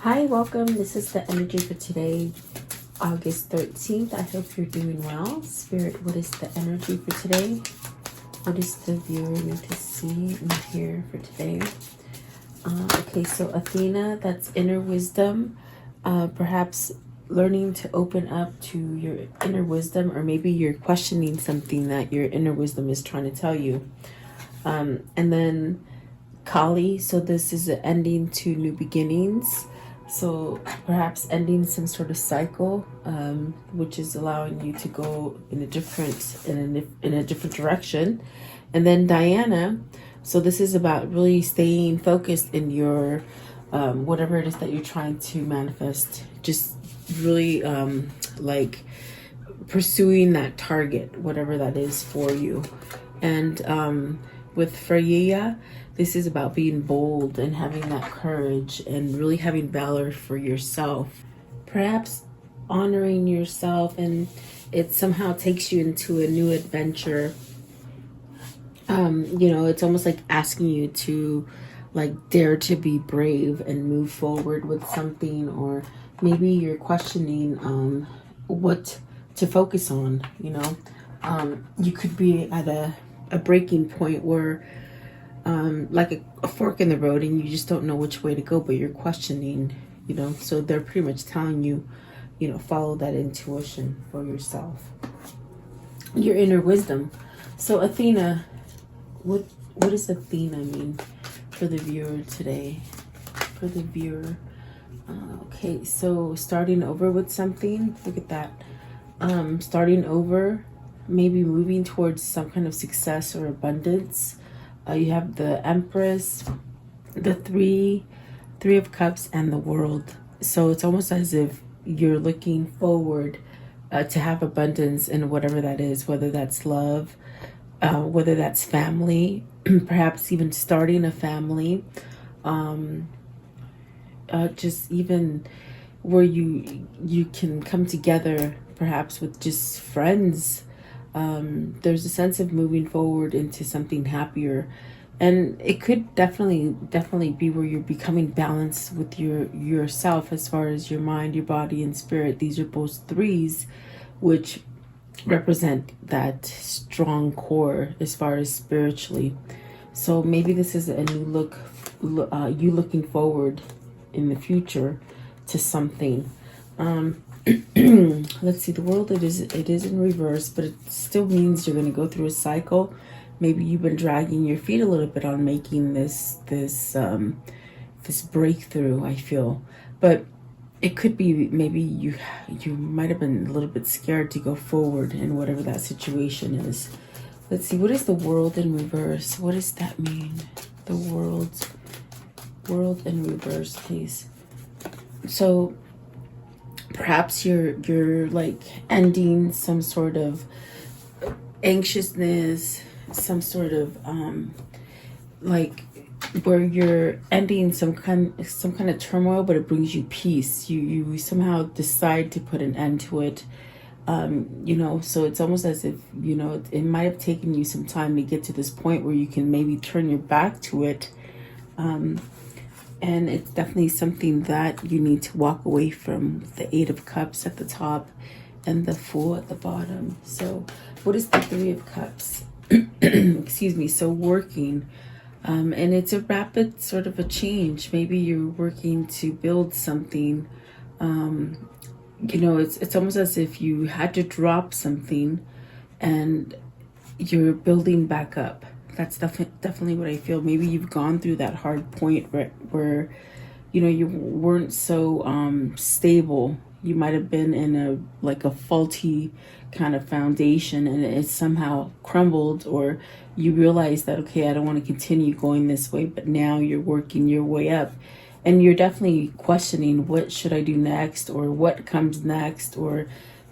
Hi, welcome. This is the energy for today, August 13th. I hope you're doing well. Spirit, what is the energy for today? What does the viewer need to see and hear for today? Okay, so Athena, that's inner wisdom. Perhaps learning to open up to your inner wisdom, or maybe you're questioning something that your inner wisdom is trying to tell you. And then Kali, so this is an ending to new beginnings. So perhaps ending some sort of cycle, which is allowing you to go in a different direction. And then Diana, so this is about really staying focused in your whatever it is that you're trying to manifest. Just really like pursuing that target, whatever that is for you. And with Freya, this is about being bold and having that courage and really having valor for yourself. Perhaps honoring yourself, and it somehow takes you into a new adventure. It's almost like asking you to like dare to be brave and move forward with something, or maybe you're questioning what to focus on. You could be at a breaking point where like a fork in the road, and you just don't know which way to go, but you're questioning, so they're pretty much telling you, follow that intuition for yourself, your inner wisdom. So Athena, what does Athena mean for the viewer today? Okay, so starting over with something, look at that. Starting over, maybe moving towards some kind of success or abundance. You have the Empress, the three of Cups, and the World. So it's almost as if you're looking forward to have abundance in whatever that is, whether that's love, whether that's family, perhaps even starting a family, just even where you can come together, perhaps with just friends. There's a sense of moving forward into something happier, and it could definitely be where you're becoming balanced with yourself as far as your mind, your body, and spirit. These are both threes, which represent that strong core as far as spiritually. So maybe this is a new look, you looking forward in the future to something. Let's see, the World, it is in reverse, but it still means you're going to go through a cycle. Maybe you've been dragging your feet a little bit on making this breakthrough, I feel. But it could be maybe you might have been a little bit scared to go forward in whatever that situation is. Let's see, what is the World in reverse? What does that mean? The world in reverse, please. So perhaps you're like ending some sort of anxiousness, some sort of like where you're ending some kind of turmoil, but it brings you peace. You somehow decide to put an end to it. So it's almost as if, it might have taken you some time to get to this point where you can maybe turn your back to it. And it's definitely something that you need to walk away from. The Eight of Cups at the top and the Fool at the bottom. So what is the Three of Cups? Excuse me. So working. And it's a rapid sort of a change. Maybe you're working to build something. It's almost as if you had to drop something and you're building back up. That's definitely what I feel. Maybe you've gone through that hard point where you weren't so stable. You might have been in a faulty kind of foundation, and it somehow crumbled, or you realize that, okay, I don't want to continue going this way, but now you're working your way up, and you're definitely questioning, what should I do next, or what comes next, or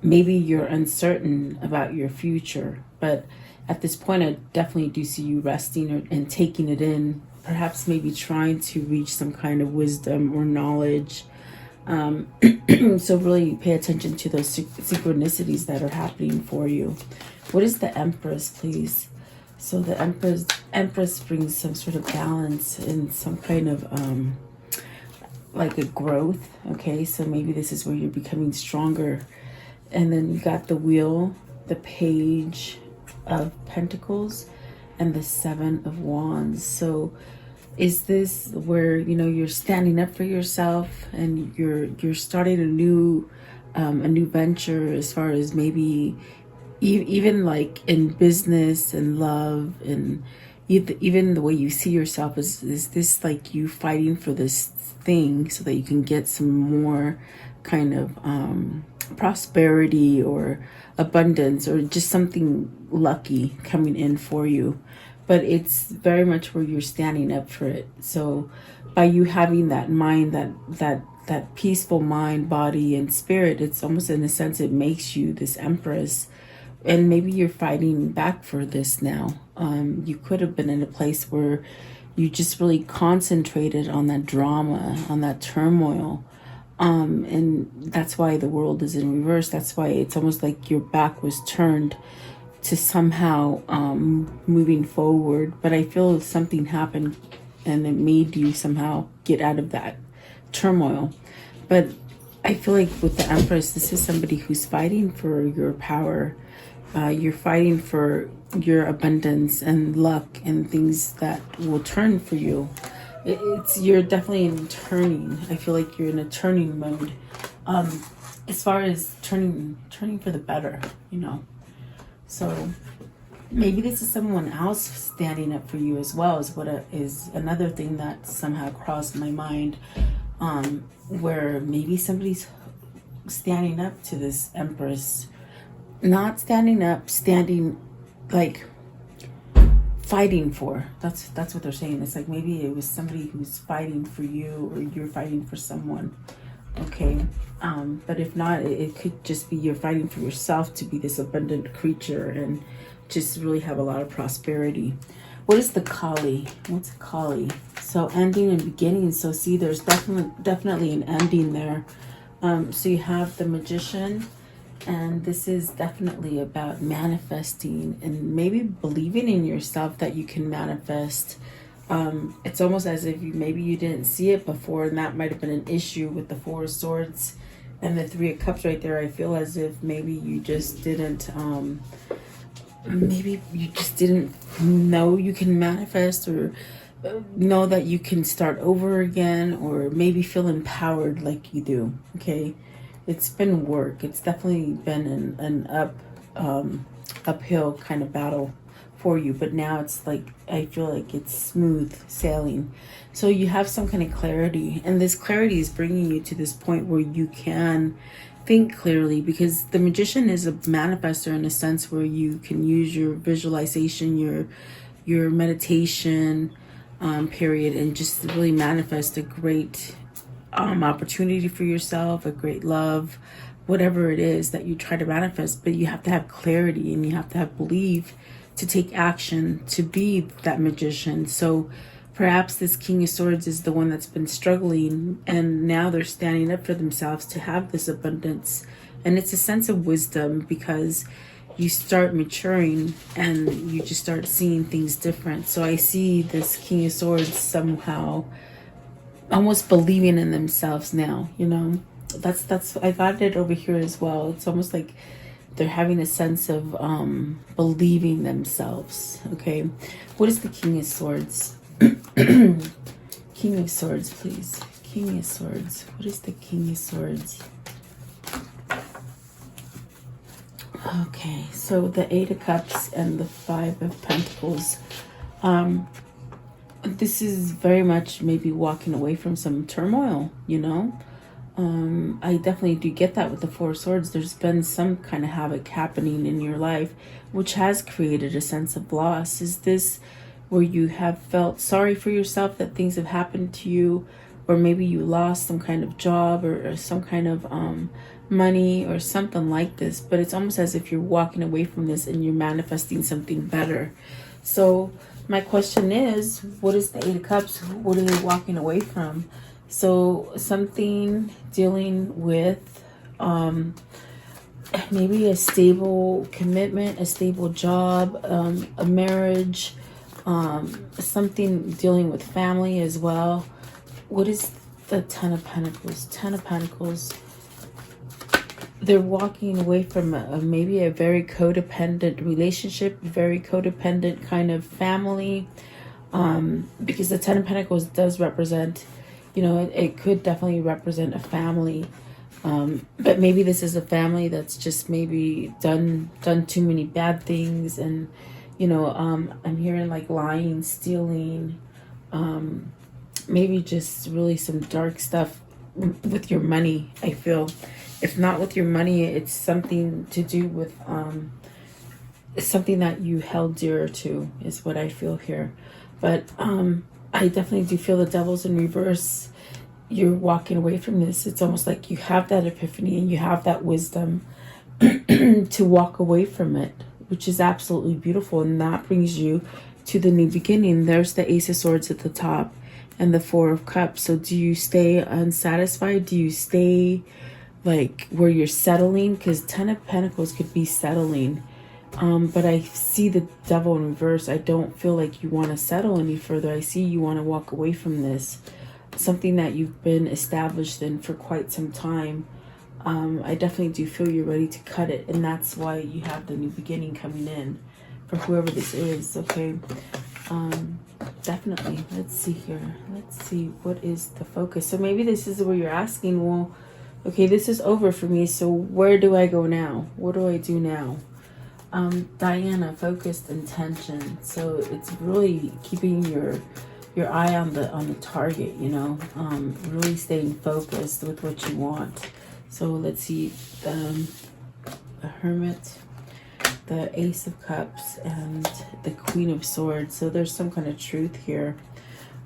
maybe you're uncertain about your future. But at this point, I definitely do see you resting and taking it in, perhaps maybe trying to reach some kind of wisdom or knowledge. So really pay attention to those synchronicities that are happening for you. What is the Empress, please? So the Empress brings some sort of balance and some kind of like a growth. Okay, so maybe this is where you're becoming stronger. And then you got the Wheel, the Page of Pentacles, and the Seven of Wands. So is this where, you know, you're standing up for yourself and you're starting a new venture, as far as maybe even like in business and love, and even the way you see yourself? Is this like you fighting for this thing so that you can get some more kind of prosperity or abundance, or just something lucky coming in for you? But it's very much where you're standing up for it. So by you having that mind, that peaceful mind, body, and spirit, it's almost, in a sense, it makes you this empress. And maybe you're fighting back for this now. You could have been in a place where you just really concentrated on that drama, on that turmoil. And that's why the world is in reverse. That's why it's almost like your back was turned to somehow moving forward. But I feel something happened and it made you somehow get out of that turmoil. But I feel like with the Empress, this is somebody who's fighting for your power. You're fighting for your abundance and luck and things that will turn for you. You're definitely in turning. I feel like you're in a turning mode. As far as turning for the better, you know. So maybe this is someone else standing up for you as well, is another thing that somehow crossed my mind. Where maybe somebody's standing up to this Empress. Not standing up, standing like fighting for. That's what they're saying. It's like maybe it was somebody who's fighting for you, or you're fighting for someone. Okay. But if not, it could just be you're fighting for yourself to be this abundant creature and just really have a lot of prosperity. What is the Kali? What's Kali? So ending and beginning. So see, there's definitely an ending there. So you have the Magician, and this is definitely about manifesting and maybe believing in yourself that you can manifest. It's almost as if maybe you didn't see it before, and that might have been an issue with the Four of Swords and the Three of Cups right there. I feel as if maybe you just didn't know you can manifest, or know that you can start over again, or maybe feel empowered like you do. Okay, it's been work. It's definitely been an uphill kind of battle for you, but now it's like, I feel like it's smooth sailing. So you have some kind of clarity, and this clarity is bringing you to this point where you can think clearly, because the Magician is a manifester in a sense where you can use your visualization, your meditation period, and just really manifest a great opportunity for yourself, a great love, whatever it is that you try to manifest. But you have to have clarity, and you have to have belief to take action to be that Magician. So perhaps this King of Swords is the one that's been struggling, and now they're standing up for themselves to have this abundance. And it's a sense of wisdom, because you start maturing and you just start seeing things different. So I see this King of Swords somehow almost believing in themselves now, you know. That's I got it over here as well. It's almost like they're having a sense of believing themselves. Okay, what is the King of Swords? King of Swords, please. King of Swords. What is the King of Swords? Okay, so the Eight of Cups and the Five of Pentacles. This is very much maybe walking away from some turmoil, you know. I definitely do get that with the Four of Swords. There's been some kind of havoc happening in your life, which has created a sense of loss. Is this where you have felt sorry for yourself that things have happened to you, or maybe you lost some kind of job, or some kind of money or something like this? But it's almost as if you're walking away from this and you're manifesting something better. So my question is, what is the Eight of Cups? What are they walking away from? So something dealing with maybe a stable commitment, a stable job, a marriage, something dealing with family as well. What is the Ten of Pentacles. Ten of Pentacles. They're walking away from maybe a very codependent relationship, very codependent kind of family. Because the Ten of Pentacles does represent, you know, it could definitely represent a family. But maybe this is a family that's just maybe done too many bad things. And, you know, I'm hearing like lying, stealing, maybe just really some dark stuff with your money, I feel. If not with your money, it's something to do with something that you held dear to, is what I feel here. But I definitely do feel the Devil's in reverse. You're walking away from this. It's almost like you have that epiphany and you have that wisdom to walk away from it, which is absolutely beautiful. And that brings you to the new beginning. There's the Ace of Swords at the top and the Four of Cups. So do you stay unsatisfied? Do you stay like where you're settling? Because Ten of Pentacles could be settling. But I see the Devil in reverse. I don't feel like you want to settle any further. I see you want to walk away from this. Something that you've been established in for quite some time. I definitely do feel you're ready to cut it. And that's why you have the new beginning coming in for whoever this is, okay? Definitely. Let's see here. Let's see. What is the focus? So maybe this is where you're asking, well, okay, this is over for me. So where do I go now? What do I do now? Diana, focused intention. So it's really keeping your eye on the target, you know, really staying focused with what you want. So let's see, the Hermit, the Ace of Cups, and the Queen of Swords. So there's some kind of truth here.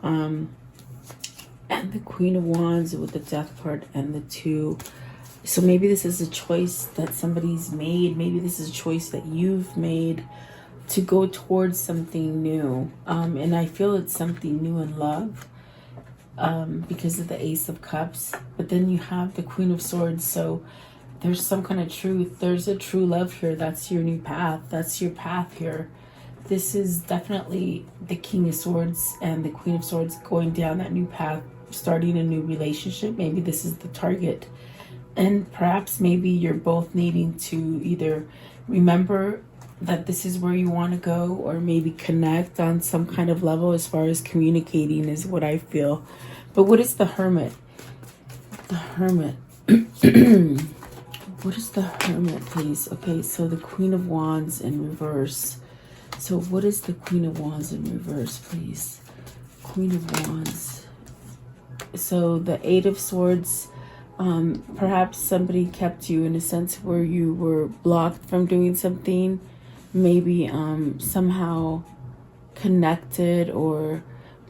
And the Queen of Wands with the Death card and the Two. So maybe this is a choice that somebody's made. Maybe this is a choice that you've made to go towards something new. And I feel it's something new in love because of the Ace of Cups. But then you have the Queen of Swords. So there's some kind of truth. There's a true love here. That's your new path. That's your path here. This is definitely the King of Swords and the Queen of Swords going down that new path, starting a new relationship. Maybe this is the target. And perhaps maybe you're both needing to either remember that this is where you want to go, or maybe connect on some kind of level as far as communicating is what I feel. But what is the Hermit? The Hermit. What is the Hermit, please? Okay, so the Queen of Wands in reverse. So what is the Queen of Wands in reverse, please? Queen of Wands. So the Eight of Swords. Perhaps somebody kept you in a sense where you were blocked from doing something, maybe somehow connected or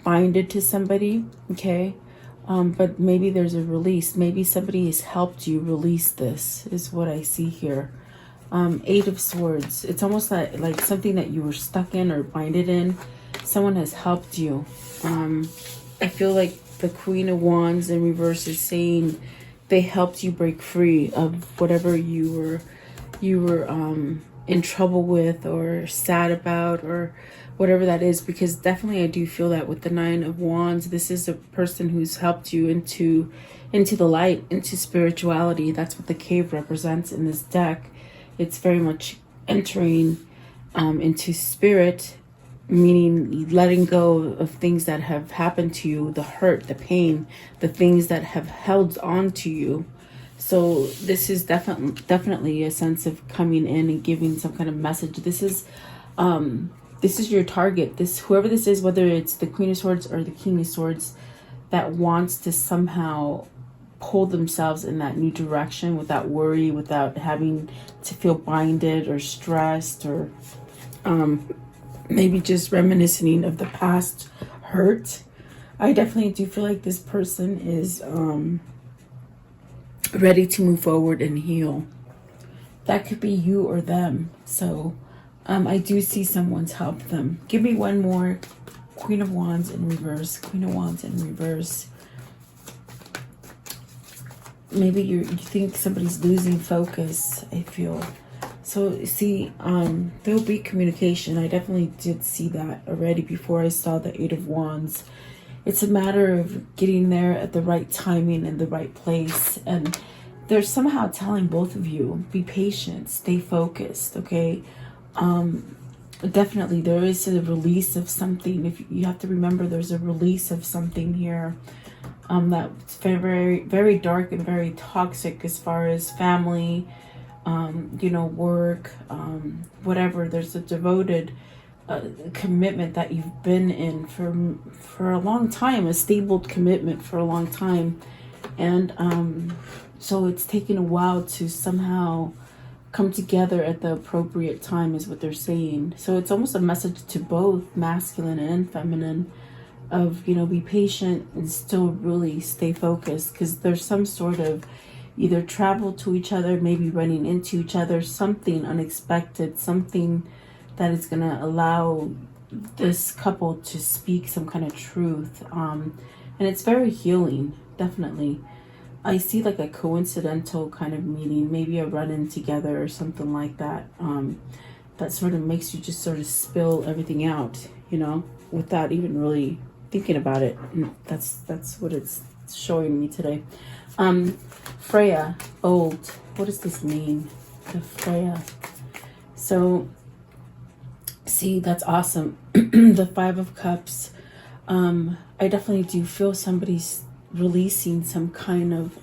binded to somebody, okay? But maybe there's a release. Maybe somebody has helped you release this, is what I see here. Eight of Swords. It's almost like something that you were stuck in or binded in. Someone has helped you. I feel like the Queen of Wands in reverse is saying they helped you break free of whatever you were in trouble with or sad about or whatever that is. Because definitely I do feel that with the Nine of Wands, this is a person who's helped you into the light, into spirituality. That's what the cave represents in this deck. It's very much entering into spirit, meaning letting go of things that have happened to you, the hurt, the pain, the things that have held on to you. So this is definitely a sense of coming in and giving some kind of message. This is your target. Whoever this is, whether it's the Queen of Swords or the King of Swords, that wants to somehow pull themselves in that new direction without worry, without having to feel binded or stressed, or maybe just reminiscing of the past hurt. I definitely do feel like this person is ready to move forward and heal. That could be you or them. So I do see someone's helped them. Give me one more. Queen of Wands in reverse. Queen of Wands in reverse. Maybe you think somebody's losing focus, I feel. So see, there'll be communication. I definitely did see that already before I saw the Eight of Wands. it's a matter of getting there at the right timing and the right place. And they're somehow telling both of you, be patient, stay focused, okay? Definitely there is a release of something. If you have to remember, there's a release of something here that's very, very dark and very toxic as far as family, you know, work, whatever. There's a devoted commitment that you've been in for a long time, a stable commitment for a long time. And so it's taken a while to somehow come together at the appropriate time, is what they're saying. So it's almost a message to both masculine and feminine of, you know, be patient and still really stay focused, because there's some sort of either travel to each other, maybe running into each other, something unexpected, something that is going to allow this couple to speak some kind of truth. And it's very healing, definitely. I see like a coincidental kind of meeting, maybe a run-in together or something like that. That sort of makes you just sort of spill everything out, you know, without even really thinking about it. That's what it's showing me today. Freya, old. What does this mean? The Freya. So, see, that's awesome. The Five of Cups. I definitely do feel somebody's releasing some kind of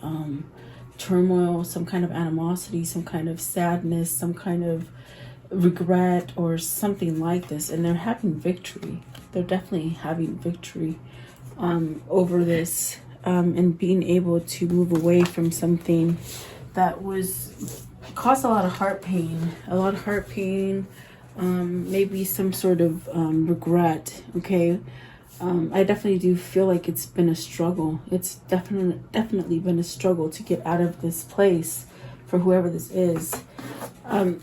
turmoil, some kind of animosity, some kind of sadness, some kind of regret or something like this. And they're having victory. They're definitely having victory over this, and being able to move away from something that was caused a lot of heart pain, maybe some sort of regret. Okay. I definitely do feel like it's been a struggle. It's definitely been a struggle to get out of this place for whoever this is.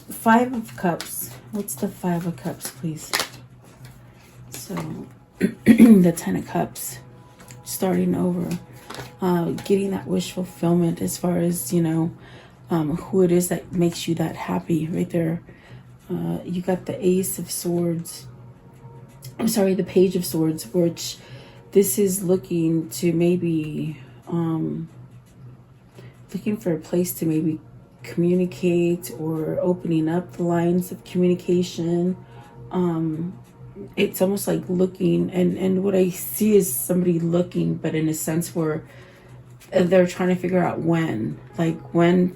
Five of Cups. What's the Five of Cups, please? So, the Ten of Cups. Starting over. Getting that wish fulfillment as far as, you know, who it is that makes you that happy right there. You got the Ace of Swords. I'm sorry, the Page of Swords, which this is looking to maybe, looking for a place to maybe communicate or opening up the lines of communication. It's almost like looking, and what I see is somebody looking, but in a sense where they're trying to figure out when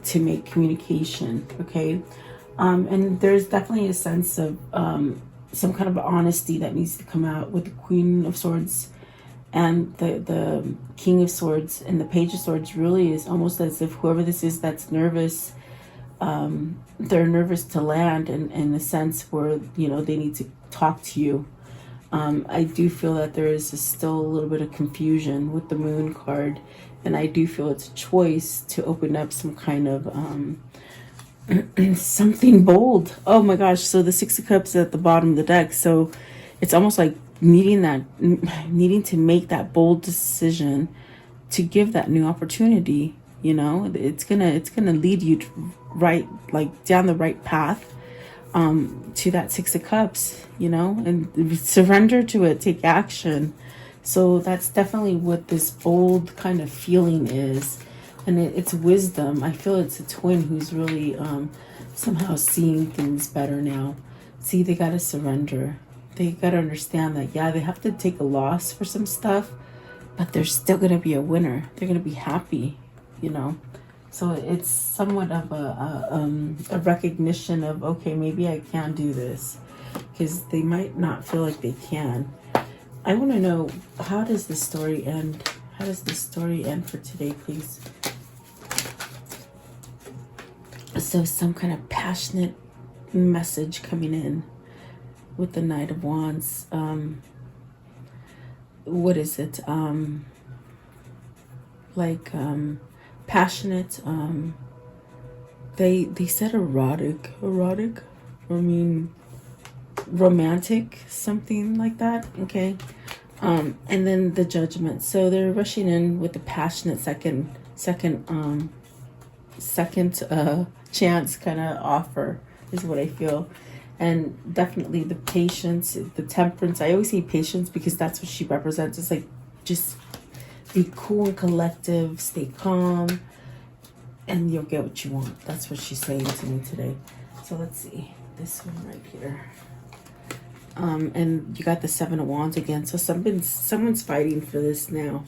to make communication, okay? And there's definitely a sense of, some kind of honesty that needs to come out with the Queen of Swords and the King of Swords and the Page of Swords. Really is almost as if whoever this is that's nervous, they're nervous to land in the sense where, you know, they need to talk to you. I do feel that there is still a little bit of confusion with the Moon card, and I do feel it's a choice to open up some kind of something bold. Oh my gosh. So the Six of Cups at the bottom of the deck. So it's almost like needing to make that bold decision to give that new opportunity. You know, it's gonna lead you right, like down the right path to that Six of Cups, you know, and surrender to it, take action. So that's definitely what this bold kind of feeling is. And it's wisdom. I feel it's a twin who's really somehow seeing things better now. See, they got to surrender. They got to understand that, yeah, they have to take a loss for some stuff, but they're still going to be a winner. They're going to be happy, you know. So it's somewhat of a recognition of, okay, maybe I can do this, because they might not feel like they can. I want to know, how does the story end? How does the story end for today, please? So some kind of passionate message coming in with the Knight of Wands. What is it? Passionate. They said erotic. I mean, romantic, something like that. Okay. And then the Judgment. So they're rushing in with the passionate second chance kind of offer is what I feel. And definitely the patience, the temperance. I always say patience because that's what she represents. It's like just be cool and collective, stay calm, and you'll get what you want. That's what she's saying to me today. So let's see this one right here. And you got the Seven of Wands again. So someone's fighting for this now.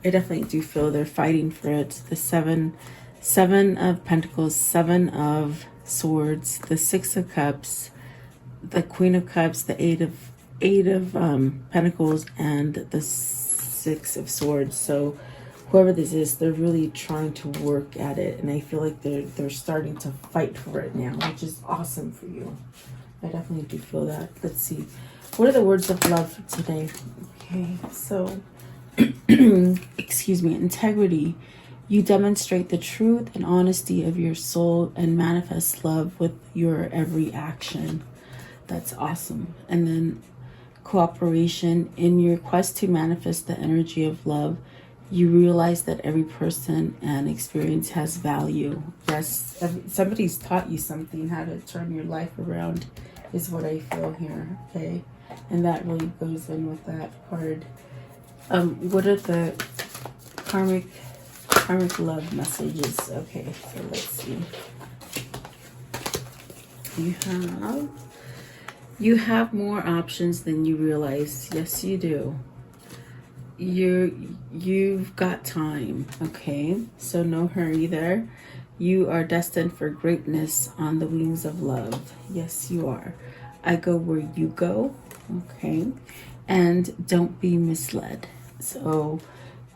I definitely do feel they're fighting for it. The Seven of Pentacles, Seven of Swords, the Six of Cups, the Queen of Cups, the Eight of Pentacles, and the Six of Swords. So whoever this is, they're really trying to work at it, and I feel like they're starting to fight for it now, which is awesome for you. I definitely do feel that. Let's see. What are the words of love for today? Okay, so excuse me, integrity. You demonstrate the truth and honesty of your soul and manifest love with your every action. That's awesome. And then cooperation. In your quest to manifest the energy of love, you realize that every person and experience has value. Yes, somebody's taught you something, how to turn your life around, is what I feel here. Okay, and that really goes in with that card. What are the karmic love messages? Okay, so let's see. You have more options than you realize. Yes, you do. You've got time. Okay, so no hurry there. You are destined for greatness on the wings of love. Yes, you are. I go where you go. Okay, and don't be misled. So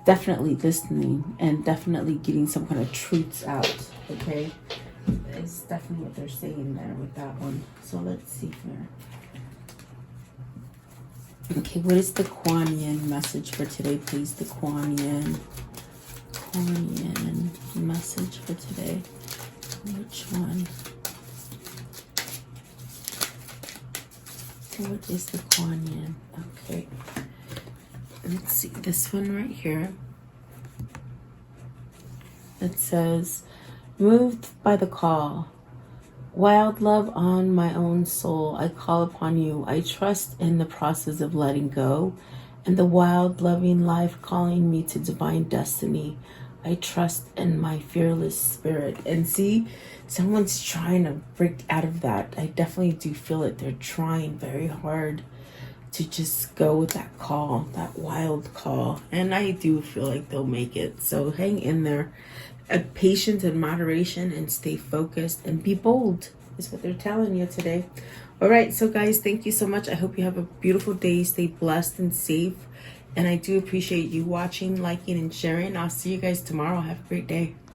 definitely listening and definitely getting some kind of truths out. Okay, it's definitely what they're saying there with that one. So let's see here. Okay, what is the Kuan Yin message for today, please? The Kuan Yin message for today. Which one? What is the Kuan Yin? Okay. Let's see, this one right here. It says, moved by the call. Wild love on my own soul, I call upon you. I trust in the process of letting go and the wild loving life calling me to divine destiny. I trust in my fearless spirit. And see, someone's trying to break out of that. I definitely do feel it. They're trying very hard to just go with that call, that wild call. And I do feel like they'll make it. So hang in there. Patience and moderation, and stay focused and be bold is what they're telling you today. All right, so guys, thank you so much. I hope you have a beautiful day. Stay blessed and safe. And I do appreciate you watching, liking, and sharing. I'll see you guys tomorrow. Have a great day.